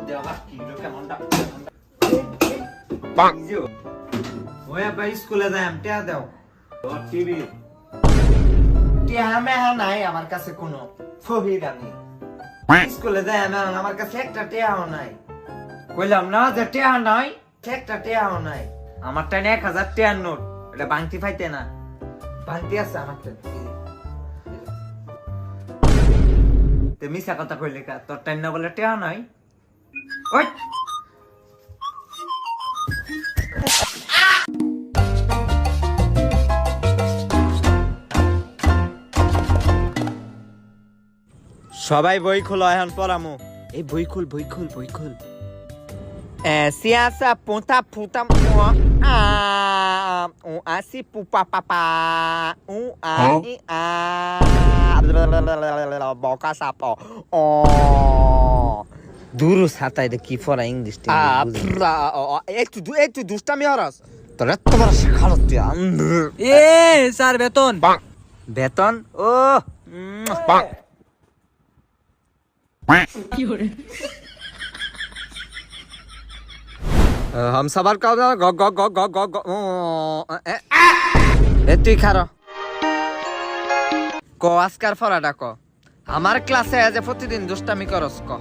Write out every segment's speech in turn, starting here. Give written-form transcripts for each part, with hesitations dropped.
দেওয়া কি কেমনটা পাক ওই ভাই স্কুলে যাই টিয়া দাও টিভি টিয়া মেহা নাই আমার কাছে কোনো ফহির আমি স্কুলে যাই আমার কাছে একটা টিয়াও নাই কইলাম না যে টিয়া নাই একটা টিয়াও নাই আমার টাইম 1000 টিয়ার নোট এটা বাংতি পাইতে না বাংতি আছে আমার তে মিছা কথা কইলে কা তোর টাইম না বলে টিয়া নাই ওই সবাই বই খোলো এখন পড়ামু এই বই খুল সিয়াসা পুতা ফুতা ও আসি পুপা পাপা ও আই আ বকা সাপ ও দূর সাতাই দে কি ফরা ইংলিশ একটু দুষ্টামি হরস তোরা তোমার শেখালো তুই এ স্যার বেতন বেতন ও हम सबर का ग ग ग ग ग ग এ তুই খারো ক আজকার ফরাটা ক আমার ক্লাসে যে প্রতিদিন দুষ্টামি করস ক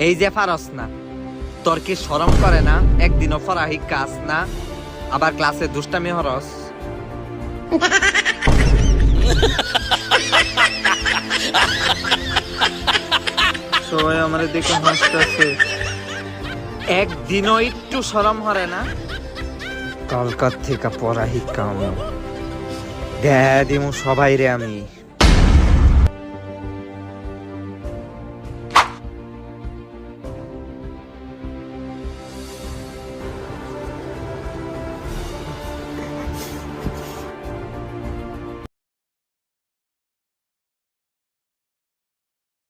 এই যে ফারস না তোর কি শরম করে না একদিনও ফরাহি কাজ না আবার ক্লাসে দুষ্টামি হরস সবাই আমারে দেখে হাসতেছে একদিনও একটু শরম হরে না কলকাতা থেকে পড়াহি কাম দেয়া দিমু সবাই রে আমি